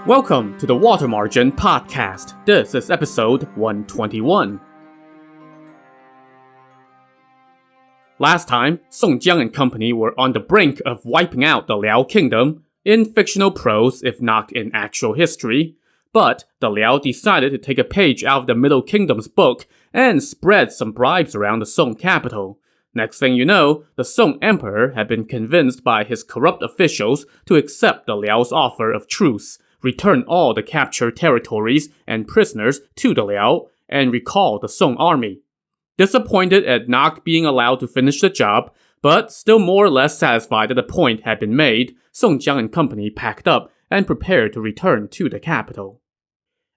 Welcome to the Water Margin Podcast. This is episode 121. Last time, Song Jiang and company were on the brink of wiping out the Liao kingdom, in fictional prose if not in actual history. But the Liao decided to take a page out of the Middle Kingdom's book and spread some bribes around the Song capital. Next thing you know, the Song emperor had been convinced by his corrupt officials to accept the Liao's offer of truce, return all the captured territories and prisoners to the Liao, and recall the Song army. Disappointed at not being allowed to finish the job, but still more or less satisfied that the point had been made, Song Jiang and company packed up and prepared to return to the capital.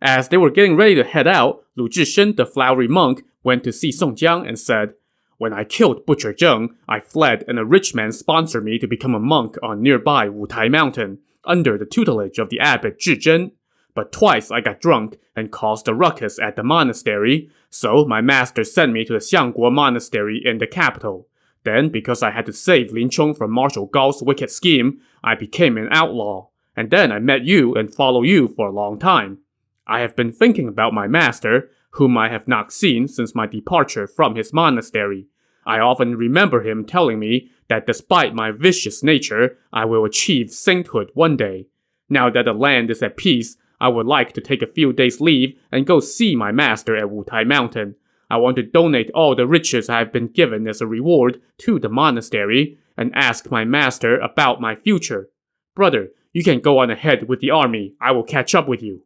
As they were getting ready to head out, Zhishen, the flowery monk, went to see Song Jiang and said, "When I killed Butcher Zheng, I fled and a rich man sponsored me to become a monk on nearby Wutai Mountain, under the tutelage of the abbot Zhishen. But twice I got drunk and caused a ruckus at the monastery, so my master sent me to the Xiangguo monastery in the capital. Then, because I had to save Lin Chong from Marshal Gao's wicked scheme, I became an outlaw. And then I met you and followed you for a long time. I have been thinking about my master, whom I have not seen since my departure from his monastery. I often remember him telling me that despite my vicious nature, I will achieve sainthood one day. Now that the land is at peace, I would like to take a few days' leave and go see my master at Wutai Mountain. I want to donate all the riches I have been given as a reward to the monastery and ask my master about my future. Brother, you can go on ahead with the army. I will catch up with you."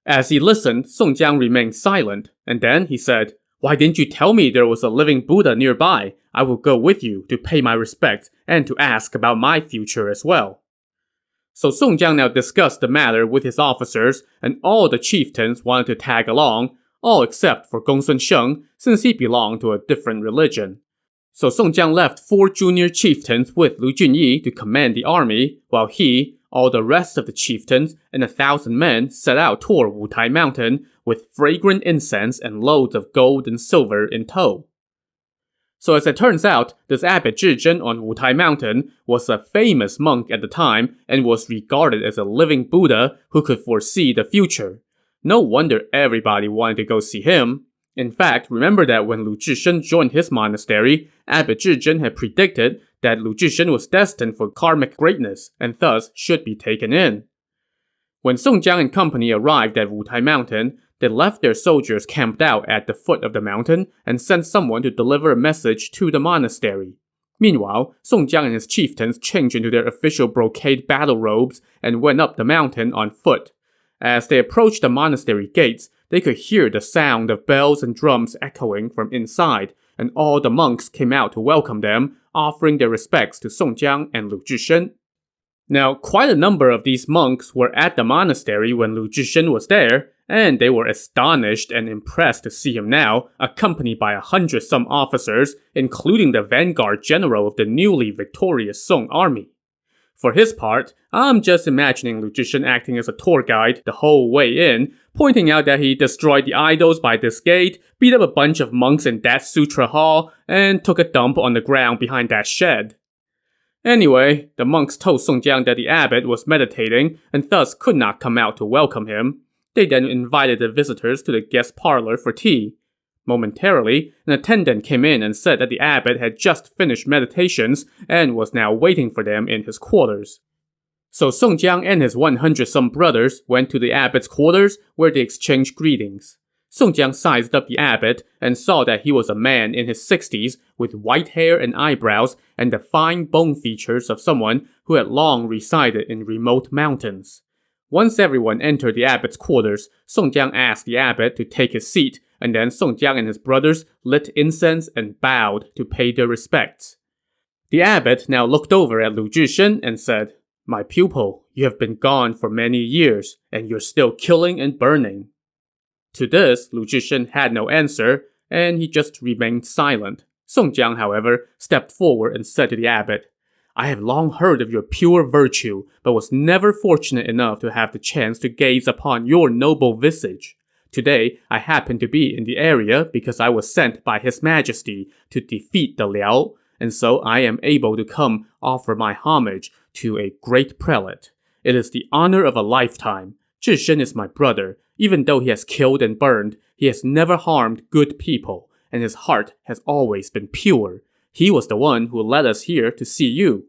As he listened, Song Jiang remained silent, and then he said, "Why didn't you tell me there was a living Buddha nearby? I will go with you to pay my respects and to ask about my future as well." So Song Jiang now discussed the matter with his officers, and all the chieftains wanted to tag along, all except for Gongsun Sheng, since he belonged to a different religion. So Song Jiang left 4 junior chieftains with Lu Junyi to command the army, while he, all the rest of the chieftains, and 1,000 men set out toward Wutai Mountain with fragrant incense and loads of gold and silver in tow. So as it turns out, this abbot Zhishen on Wutai Mountain was a famous monk at the time and was regarded as a living Buddha who could foresee the future. No wonder everybody wanted to go see him. In fact, remember that when Lu Zhishen joined his monastery, Abbot Zhishen had predicted that Lu Zhishen was destined for karmic greatness and thus should be taken in. When Song Jiang and company arrived at Wutai Mountain, they left their soldiers camped out at the foot of the mountain and sent someone to deliver a message to the monastery. Meanwhile, Song Jiang and his chieftains changed into their official brocade battle robes and went up the mountain on foot. As they approached the monastery gates, they could hear the sound of bells and drums echoing from inside, and all the monks came out to welcome them, offering their respects to Song Jiang and Lu Zhishen. Now, quite a number of these monks were at the monastery when Lu Zhishen was there, and they were astonished and impressed to see him now, accompanied by 100-some officers, including the vanguard general of the newly victorious Song army. For his part, I'm just imagining Lu Zhishen acting as a tour guide the whole way in, pointing out that he destroyed the idols by this gate, beat up a bunch of monks in that sutra hall, and took a dump on the ground behind that shed. Anyway, the monks told Song Jiang that the abbot was meditating and thus could not come out to welcome him. They then invited the visitors to the guest parlor for tea. Momentarily, an attendant came in and said that the abbot had just finished meditations and was now waiting for them in his quarters. So Song Jiang and his 100-some brothers went to the abbot's quarters where they exchanged greetings. Song Jiang sized up the abbot and saw that he was a man in his 60s with white hair and eyebrows and the fine bone features of someone who had long resided in remote mountains. Once everyone entered the abbot's quarters, Song Jiang asked the abbot to take his seat, and then Song Jiang and his brothers lit incense and bowed to pay their respects. The abbot now looked over at Lu Zhishen and said, "My pupil, you have been gone for many years, and you're still killing and burning." To this, Lu Zhishen had no answer, and he just remained silent. Song Jiang, however, stepped forward and said to the abbot, "I have long heard of your pure virtue, but was never fortunate enough to have the chance to gaze upon your noble visage. Today, I happen to be in the area because I was sent by His Majesty to defeat the Liao, and so I am able to come offer my homage to a great prelate. It is the honor of a lifetime. Zhishen is my brother. Even though he has killed and burned, he has never harmed good people, and his heart has always been pure. He was the one who led us here to see you."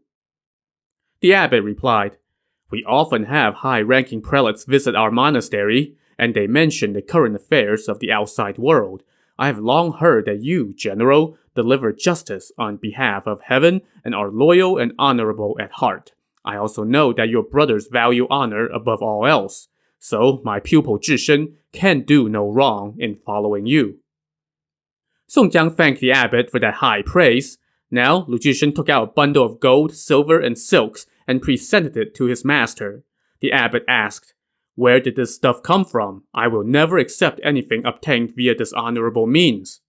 The abbot replied, "We often have high-ranking prelates visit our monastery, and they mention the current affairs of the outside world. I have long heard that you, General, deliver justice on behalf of heaven and are loyal and honorable at heart. I also know that your brothers value honor above all else, so my pupil Zhishen can do no wrong in following you." Song Jiang thanked the abbot for that high praise. Now, Lu Zhishen took out a bundle of gold, silver, and silks and presented it to his master. The abbot asked, "Where did this stuff come from? I will never accept anything obtained via dishonorable means."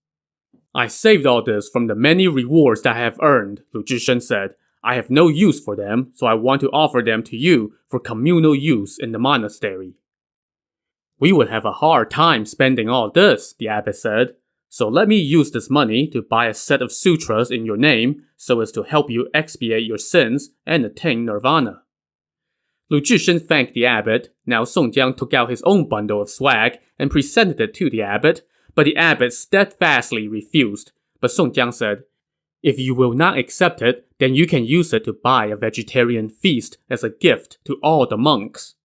"I saved all this from the many rewards that I have earned," Lu Zhishen said. "I have no use for them, so I want to offer them to you for communal use in the monastery." "We would have a hard time spending all this," the abbot said. "So let me use this money to buy a set of sutras in your name so as to help you expiate your sins and attain nirvana." Lu Zhishen thanked the abbot. Now Song Jiang took out his own bundle of swag and presented it to the abbot, but the abbot steadfastly refused. But Song Jiang said, "If you will not accept it, then you can use it to buy a vegetarian feast as a gift to all the monks."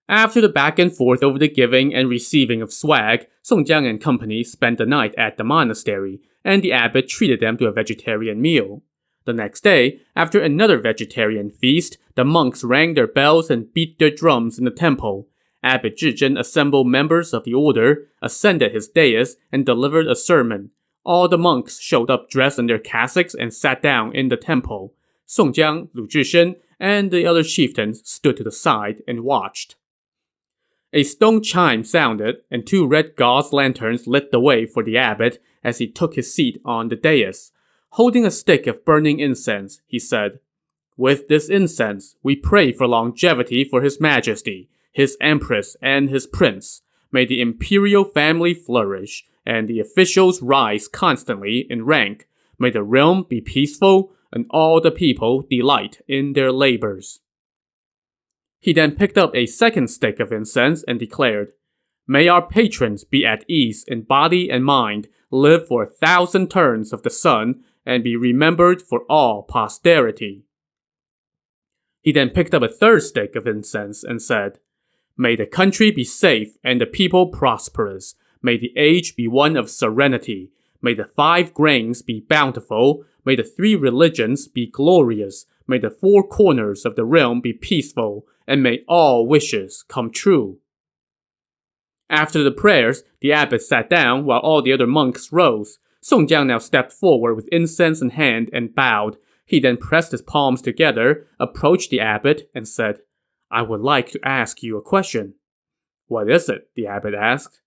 After the back and forth over the giving and receiving of swag, Song Jiang and company spent the night at the monastery, and the abbot treated them to a vegetarian meal. The next day, after another vegetarian feast, the monks rang their bells and beat their drums in the temple. Abbot Zhishen assembled members of the order, ascended his dais, and delivered a sermon. All the monks showed up dressed in their cassocks and sat down in the temple. Song Jiang, Lu Zhishen, and the other chieftains stood to the side and watched. A stone chime sounded, and 2 red gauze lanterns lit the way for the abbot as he took his seat on the dais. Holding a stick of burning incense, he said, "With this incense, we pray for longevity for His Majesty, His Empress, and His Prince. May the imperial family flourish, and the officials rise constantly in rank. May the realm be peaceful, and all the people delight in their labors." He then picked up a second stick of incense and declared, "May our patrons be at ease in body and mind, live for 1,000 turns of the sun, and be remembered for all posterity." He then picked up a third stick of incense and said, "May the country be safe and the people prosperous. May the age be one of serenity. May the 5 grains be bountiful. May the 3 religions be glorious. May the 4 corners of the realm be peaceful. And may all wishes come true." After the prayers, the abbot sat down while all the other monks rose. Song Jiang now stepped forward with incense in hand and bowed. He then pressed his palms together, approached the abbot, and said, "I would like to ask you a question." "What is it?" the abbot asked.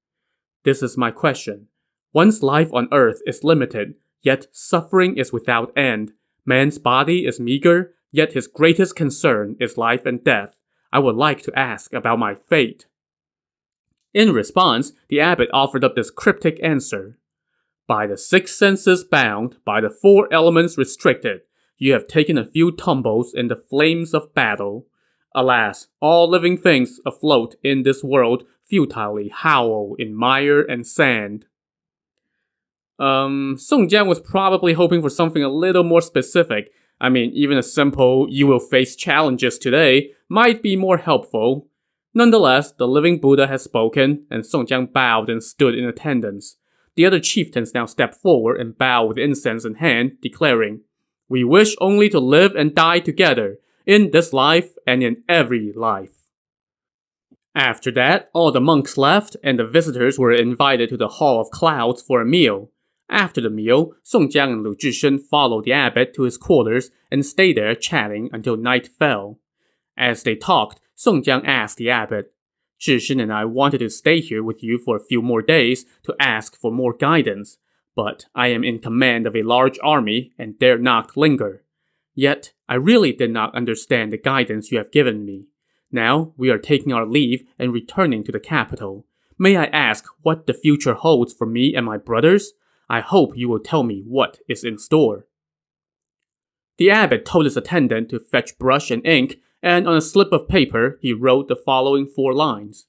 "This is my question. One's life on earth is limited, yet suffering is without end. Man's body is meager, yet his greatest concern is life and death. I would like to ask about my fate." In response, the abbot offered up this cryptic answer. "By the 6 senses bound, by the 4 elements restricted, you have taken a few tumbles in the flames of battle. Alas, all living things afloat in this world futilely howl in mire and sand." Song Jiang was probably hoping for something a little more specific. I mean, even a simple "you will face challenges today" might be more helpful. Nonetheless, the living Buddha has spoken, and Song Jiang bowed and stood in attendance. The other chieftains now stepped forward and bowed with incense in hand, declaring, "We wish only to live and die together, in this life and in every life." After that, all the monks left, and the visitors were invited to the Hall of Clouds for a meal. After the meal, Song Jiang and Lu Zhishen followed the abbot to his quarters and stayed there chatting until night fell. As they talked, Song Jiang asked the abbot, "Zhishen and I wanted to stay here with you for a few more days to ask for more guidance, but I am in command of a large army and dare not linger. Yet, I really did not understand the guidance you have given me. Now, we are taking our leave and returning to the capital. May I ask what the future holds for me and my brothers? I hope you will tell me what is in store." The abbot told his attendant to fetch brush and ink, and on a slip of paper he wrote the following 4 lines.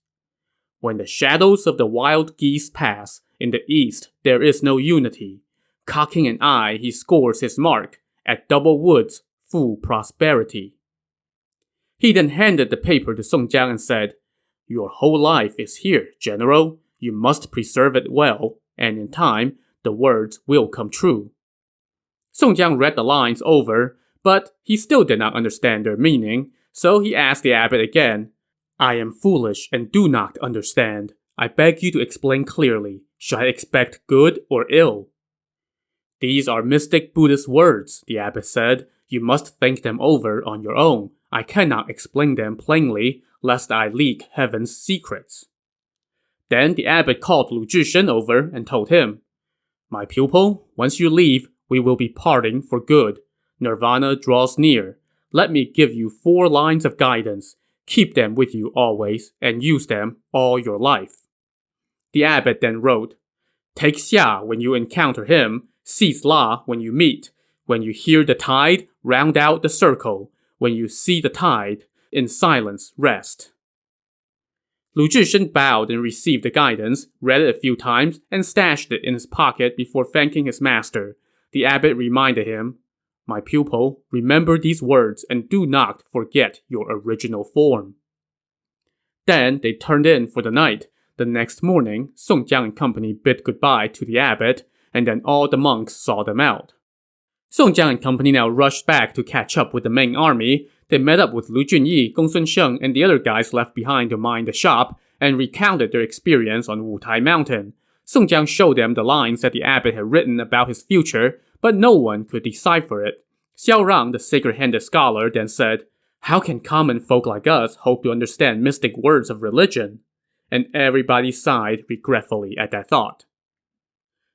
When the shadows of the wild geese pass, in the east there is no unity. Cocking an eye he scores his mark, at double woods, full prosperity. He then handed the paper to Song Jiang and said, Your whole life is here, General. You must preserve it well, and in time, the words will come true. Song Jiang read the lines over, but he still did not understand their meaning, so he asked the abbot again, I am foolish and do not understand. I beg you to explain clearly. Should I expect good or ill? These are mystic Buddhist words, the abbot said. You must think them over on your own. I cannot explain them plainly, lest I leak heaven's secrets. Then the abbot called Zhishen over and told him, My pupil, once you leave, we will be parting for good. Nirvana draws near. Let me give you 4 lines of guidance. Keep them with you always, and use them all your life. The abbot then wrote, Take Xia when you encounter him, seize La when you meet. When you hear the tide, round out the circle. When you see the tide, in silence rest. Zhishen bowed and received the guidance, read it a few times, and stashed it in his pocket before thanking his master. The abbot reminded him, My pupil, remember these words and do not forget your original form. Then they turned in for the night. The next morning, Song Jiang and company bid goodbye to the abbot, and then all the monks saw them out. Song Jiang and company now rushed back to catch up with the main army. They met up with Lu Junyi, Gong Sun Sheng, and the other guys left behind to mind the shop, and recounted their experience on Wutai Mountain. Song Jiang showed them the lines that the abbot had written about his future, but no one could decipher it. Xiao Rang, the sacred-handed scholar, then said, How can common folk like us hope to understand mystic words of religion? And everybody sighed regretfully at that thought.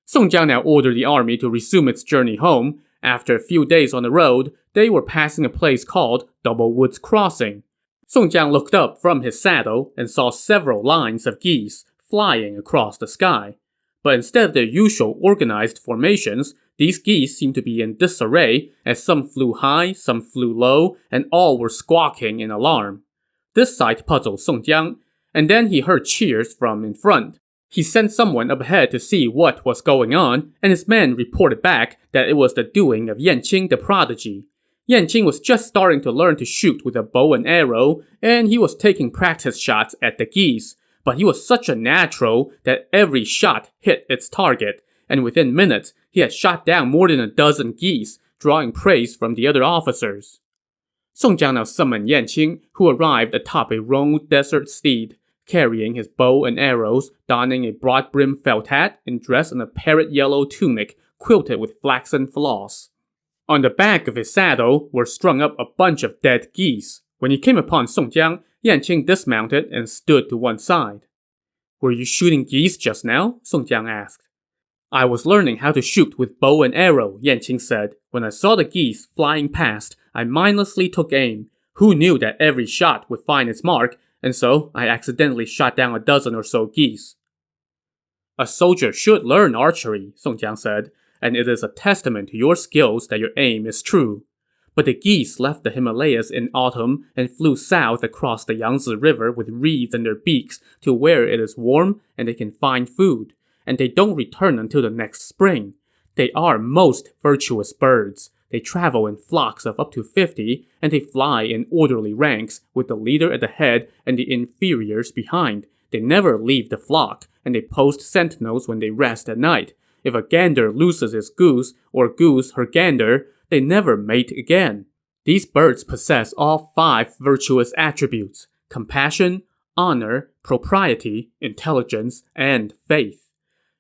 Song Jiang now ordered the army to resume its journey home. After a few days on the road, they were passing a place called Double Woods Crossing. Song Jiang looked up from his saddle and saw several lines of geese flying across the sky. But instead of their usual organized formations, these geese seemed to be in disarray, as some flew high, some flew low, and all were squawking in alarm. This sight puzzled Song Jiang, and then he heard cheers from in front. He sent someone up ahead to see what was going on, and his men reported back that it was the doing of Yanqing the prodigy. Yanqing was just starting to learn to shoot with a bow and arrow, and he was taking practice shots at the geese. But he was such a natural that every shot hit its target, and within minutes he had shot down more than a dozen geese, drawing praise from the other officers. Song Jiang now summoned Yanqing, who arrived atop a roan desert steed, carrying his bow and arrows, donning a broad-brimmed felt hat, and dressed in a parrot-yellow tunic quilted with flaxen floss. On the back of his saddle were strung up a bunch of dead geese. When he came upon Song Jiang, Yanqing dismounted and stood to one side. Were you shooting geese just now? Song Jiang asked. I was learning how to shoot with bow and arrow, Yanqing said. When I saw the geese flying past, I mindlessly took aim. Who knew that every shot would find its mark, and so I accidentally shot down a dozen or so geese. A soldier should learn archery, Song Jiang said, and it is a testament to your skills that your aim is true. But the geese left the Himalayas in autumn and flew south across the Yangtze River with reeds in their beaks to where it is warm and they can find food, and they don't return until the next spring. They are most virtuous birds. They travel in flocks of up to 50, and they fly in orderly ranks, with the leader at the head and the inferiors behind. They never leave the flock, and they post sentinels when they rest at night. If a gander loses his goose, or goose her gander, they never mate again. These birds possess all 5 virtuous attributes: compassion, honor, propriety, intelligence, and faith.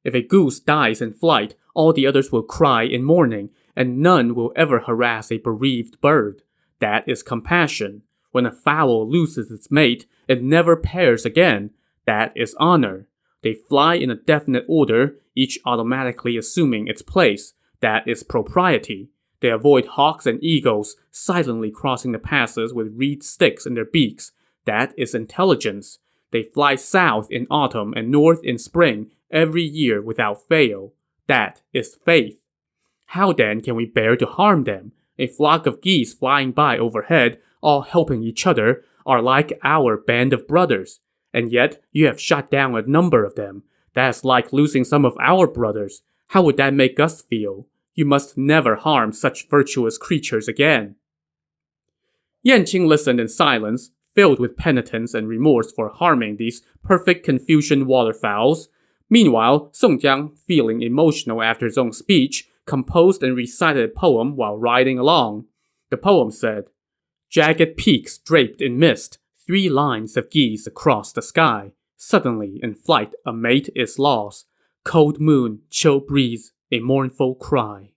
If a goose dies in flight, all the others will cry in mourning, and none will ever harass a bereaved bird. That is compassion. When a fowl loses its mate, it never pairs again. That is honor. They fly in a definite order, each automatically assuming its place. That is propriety. They avoid hawks and eagles, silently crossing the passes with reed sticks in their beaks. That is intelligence. They fly south in autumn and north in spring, every year without fail. That is faith. How then can we bear to harm them? A flock of geese flying by overhead, all helping each other, are like our band of brothers. And yet, you have shot down a number of them. That's like losing some of our brothers. How would that make us feel? You must never harm such virtuous creatures again." Yanqing listened in silence, filled with penitence and remorse for harming these perfect Confucian waterfowls. Meanwhile, Song Jiang, feeling emotional after his own speech, composed and recited a poem while riding along. The poem said, "Jagged peaks draped in mist, 3 lines of geese across the sky. Suddenly, in flight, a mate is lost. Cold moon, chill breeze, a mournful cry."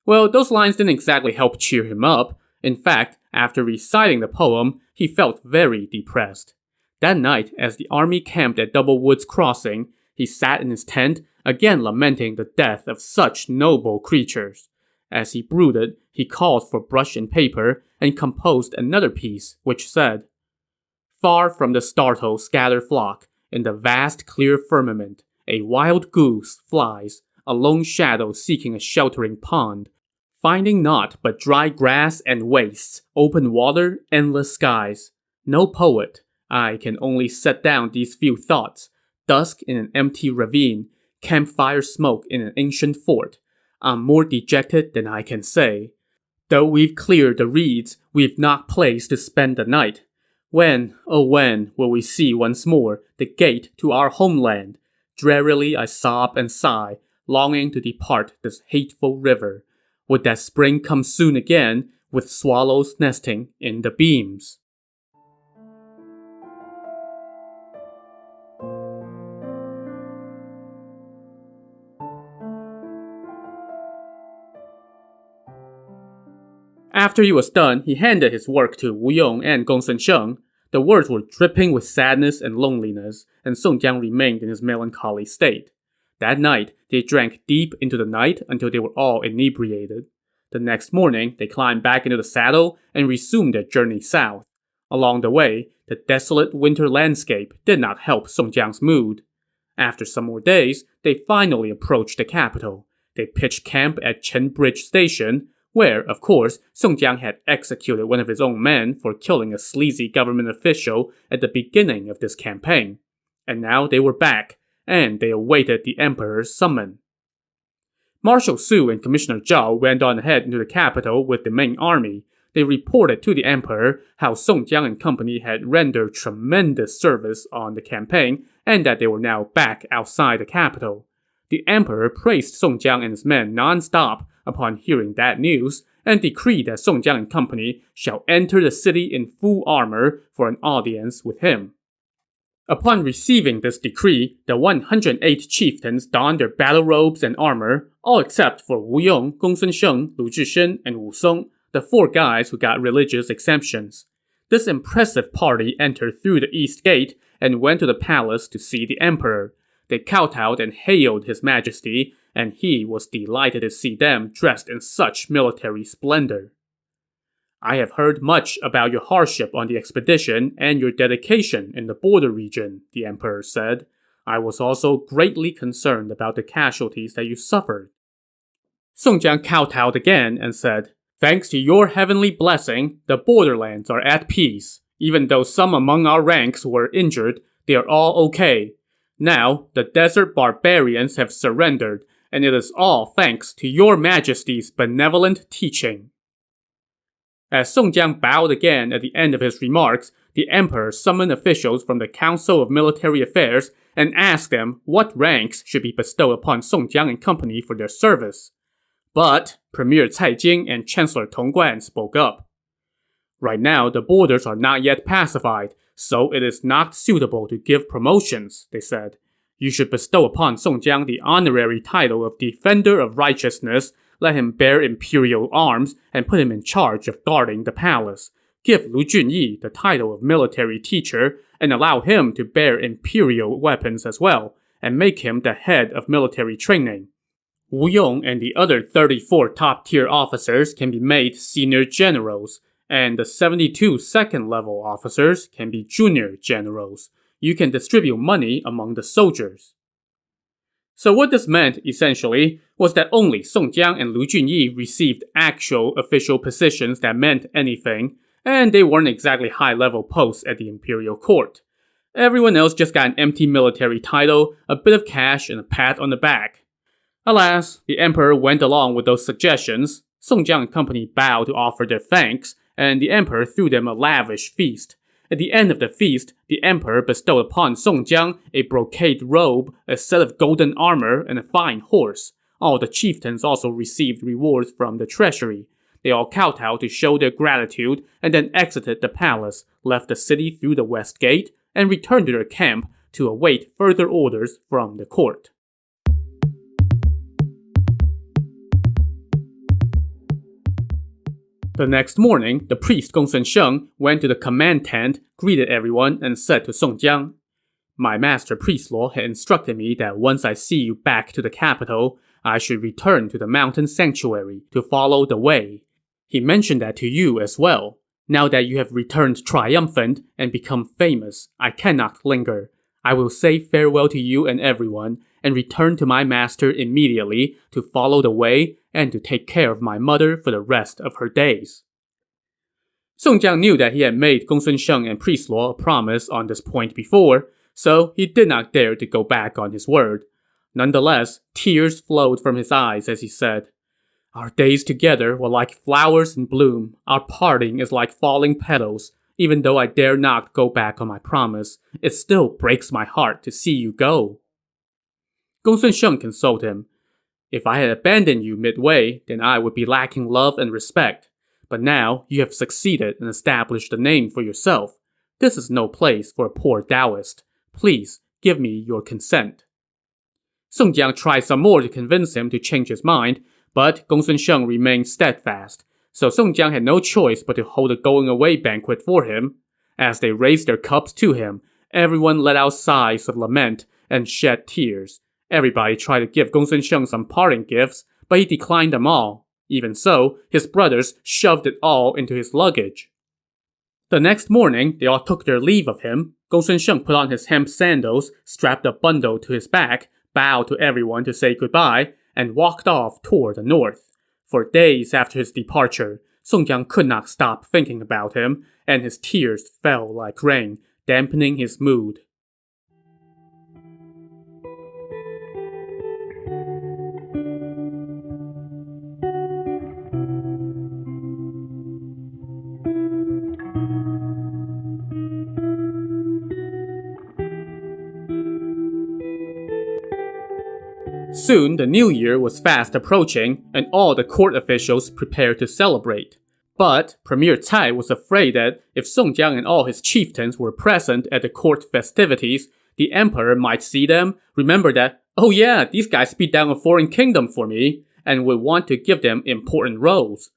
Well, those lines didn't exactly help cheer him up. In fact, after reciting the poem, he felt very depressed. That night, as the army camped at Double Woods Crossing, he sat in his tent, again lamenting the death of such noble creatures. As he brooded, he called for brush and paper and composed another piece, which said, "Far from the startled scattered flock, in the vast clear firmament, a wild goose flies, a lone shadow seeking a sheltering pond, finding naught but dry grass and wastes, open water, endless skies. No poet, I can only set down these few thoughts. Dusk in an empty ravine, campfire smoke in an ancient fort. I'm more dejected than I can say. Though we've cleared the reeds, we've not place to spend the night. When, oh when, will we see once more the gate to our homeland? Drearily I sob and sigh, longing to depart this hateful river. Would that spring come soon again, with swallows nesting in the beams." After he was done, he handed his work to Wu Yong and Gong Sheng. The words were dripping with sadness and loneliness, and Song Jiang remained in his melancholy state. That night, they drank deep into the night until they were all inebriated. The next morning, they climbed back into the saddle and resumed their journey south. Along the way, the desolate winter landscape did not help Song Jiang's mood. After some more days, they finally approached the capital. They pitched camp at Chen Bridge Station, where, of course, Song Jiang had executed one of his own men for killing a sleazy government official at the beginning of this campaign. And now they were back, and they awaited the emperor's summon. Marshal Su and Commissioner Zhao went on ahead into the capital with the main army. They reported to the emperor how Song Jiang and company had rendered tremendous service on the campaign and that they were now back outside the capital. The emperor praised Song Jiang and his men non-stop upon hearing that news and decreed that Song Jiang and company shall enter the city in full armor for an audience with him. Upon receiving this decree, the 108 chieftains donned their battle robes and armor, all except for Wu Yong, Gong Sheng, Lu Zhishen, and Wu Song, the 4 guys who got religious exemptions. This impressive party entered through the east gate and went to the palace to see the emperor. They kowtowed and hailed his majesty, and he was delighted to see them dressed in such military splendor. "I have heard much about your hardship on the expedition and your dedication in the border region," the emperor said. "I was also greatly concerned about the casualties that you suffered." Song Jiang kowtowed again and said, "Thanks to your heavenly blessing, the borderlands are at peace. Even though some among our ranks were injured, they are all okay. Now, the desert barbarians have surrendered, and it is all thanks to your majesty's benevolent teaching." As Song Jiang bowed again at the end of his remarks, the emperor summoned officials from the Council of Military Affairs and asked them what ranks should be bestowed upon Song Jiang and company for their service. But Premier Cai Jing and Chancellor Tong Guan spoke up. "Right now, the borders are not yet pacified, so it is not suitable to give promotions," they said. "You should bestow upon Song Jiang the honorary title of Defender of Righteousness, let him bear imperial arms, and put him in charge of guarding the palace. Give Lu Junyi the title of military teacher, and allow him to bear imperial weapons as well, and make him the head of military training. Wu Yong and the other 34 top-tier officers can be made senior generals, and the 72 second-level officers can be junior generals. You can distribute money among the soldiers." So what this meant, essentially, was that only Song Jiang and Lu Junyi received actual official positions that meant anything, and they weren't exactly high-level posts at the imperial court. Everyone else just got an empty military title, a bit of cash, and a pat on the back. Alas, the emperor went along with those suggestions. Song Jiang and company bowed to offer their thanks, and the emperor threw them a lavish feast. At the end of the feast, the emperor bestowed upon Song Jiang a brocade robe, a set of golden armor, and a fine horse. All the chieftains also received rewards from the treasury. They all kowtowed to show their gratitude, and then exited the palace, left the city through the west gate, and returned to their camp to await further orders from the court. The next morning, the priest Gongsun Sheng went to the command tent, greeted everyone, and said to Song Jiang, "My master priest Luo had instructed me that once I see you back to the capital, I should return to the mountain sanctuary to follow the way. He mentioned that to you as well. Now that you have returned triumphant and become famous, I cannot linger. I will say farewell to you and everyone, and return to my master immediately to follow the way and to take care of my mother for the rest of her days." Song Jiang knew that he had made Gongsun Sheng and priest Luo a promise on this point before, so he did not dare to go back on his word. Nonetheless, tears flowed from his eyes as he said, "Our days together were like flowers in bloom. Our parting is like falling petals. Even though I dare not go back on my promise, it still breaks my heart to see you go." Gongsun Sheng consoled him. "If I had abandoned you midway, then I would be lacking love and respect. But now you have succeeded and established a name for yourself. This is no place for a poor Taoist. Please give me your consent." Song Jiang tried some more to convince him to change his mind, but Gongsun Sheng remained steadfast, so Song Jiang had no choice but to hold a going-away banquet for him. As they raised their cups to him, everyone let out sighs of lament and shed tears. Everybody tried to give Gongsun Sheng some parting gifts, but he declined them all. Even so, his brothers shoved it all into his luggage. The next morning, they all took their leave of him. Gongsun Sheng put on his hemp sandals, strapped a bundle to his back, bowed to everyone to say goodbye, and walked off toward the north. For days after his departure, Song Jiang could not stop thinking about him, and his tears fell like rain, dampening his mood. Soon, the new year was fast approaching, and all the court officials prepared to celebrate. But Premier Cai was afraid that if Song Jiang and all his chieftains were present at the court festivities, the emperor might see them, remember that, "Oh yeah, these guys beat down a foreign kingdom for me," and would want to give them important roles.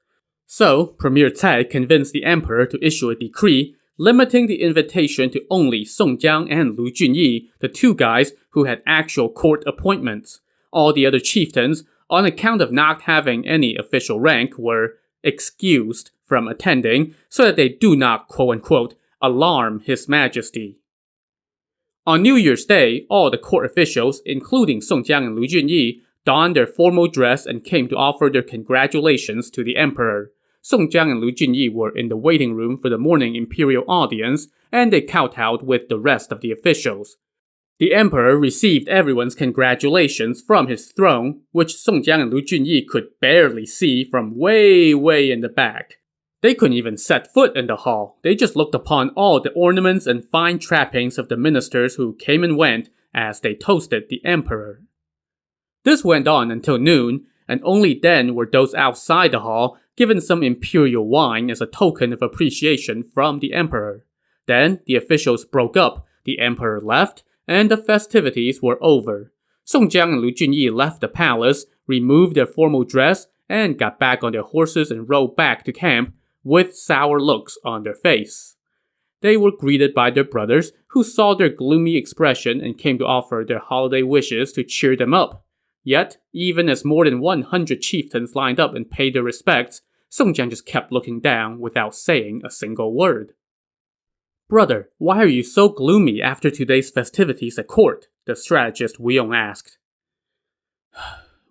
So, Premier Cai convinced the emperor to issue a decree limiting the invitation to only Song Jiang and Lu Junyi, the two guys who had actual court appointments. All the other chieftains, on account of not having any official rank, were excused from attending so that they do not quote-unquote alarm His Majesty. On New Year's Day, all the court officials, including Song Jiang and Lu Junyi, donned their formal dress and came to offer their congratulations to the emperor. Song Jiang and Lu Junyi were in the waiting room for the morning imperial audience, and they kowtowed with the rest of the officials. The emperor received everyone's congratulations from his throne, which Song Jiang and Lu Junyi could barely see from way in the back. They couldn't even set foot in the hall. They just looked upon all the ornaments and fine trappings of the ministers who came and went as they toasted the emperor. This went on until noon, and only then were those outside the hall given some imperial wine as a token of appreciation from the emperor. Then the officials broke up, the emperor left, and the festivities were over. Song Jiang and Lu Junyi left the palace, removed their formal dress, and got back on their horses and rode back to camp with sour looks on their face. They were greeted by their brothers, who saw their gloomy expression and came to offer their holiday wishes to cheer them up. Yet, even as more than 100 chieftains lined up and paid their respects, Song Jiang just kept looking down without saying a single word. "Brother, why are you so gloomy after today's festivities at court?" the strategist Wu Yong asked.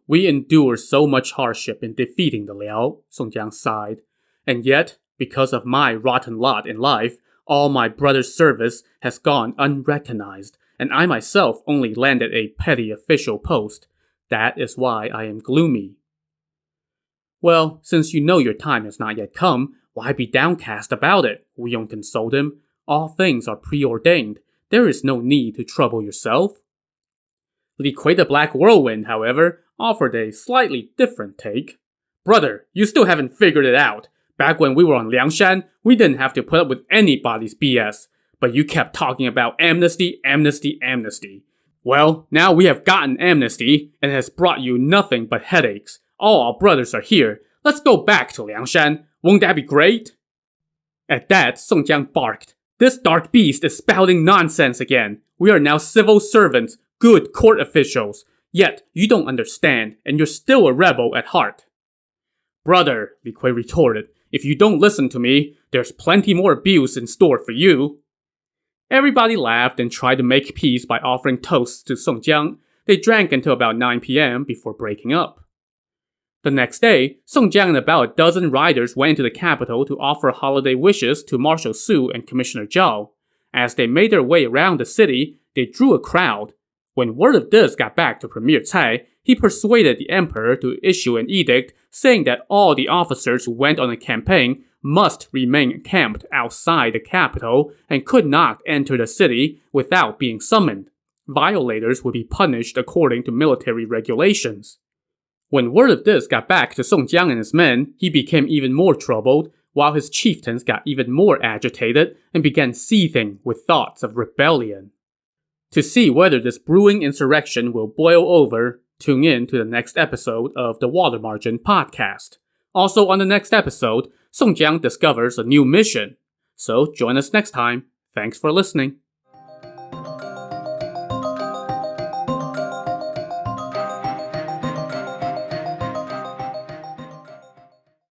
"We endured so much hardship in defeating the Liao," Song Jiang sighed. "And yet, Because of my rotten lot in life, all my brother's service has gone unrecognized, and I myself only landed a petty official post. That is why I am gloomy. Well, since you know your time has not yet come, why be downcast about it? Wu Yong consoled him. All things are preordained. There is no need to trouble yourself. Li Kui the Black Whirlwind, however, offered a slightly different take. Brother, you still haven't figured it out. Back when we were on Liangshan, we didn't have to put up with anybody's BS. But you kept talking about amnesty, amnesty, amnesty. Well, now we have gotten amnesty, and it has brought you nothing but headaches. All our brothers are here. Let's go back to Liangshan. Won't that be great? At that, Song Jiang barked. This dark beast is spouting nonsense again. We are now civil servants, good court officials. Yet, you don't understand, and you're still a rebel at heart. Brother, Li Kui retorted, if you don't listen to me, there's plenty more abuse in store for you. Everybody laughed and tried to make peace by offering toasts to Song Jiang. They drank until about 9 p.m. before breaking up. The next day, Song Jiang and about a dozen riders went into the capital to offer holiday wishes to Marshal Su and Commissioner Zhao. As they made their way around the city, they drew a crowd. When word of this got back to Premier Cai, he persuaded the emperor to issue an edict saying that all the officers who went on a campaign must remain camped outside the capital and could not enter the city without being summoned. Violators would be punished according to military regulations. When word of this got back to Song Jiang and his men, he became even more troubled, while his chieftains got even more agitated and began seething with thoughts of rebellion. To see whether this brewing insurrection will boil over, tune in to the next episode of the Water Margin podcast. Also on the next episode, Song Jiang discovers a new mission. So join us next time. Thanks for listening.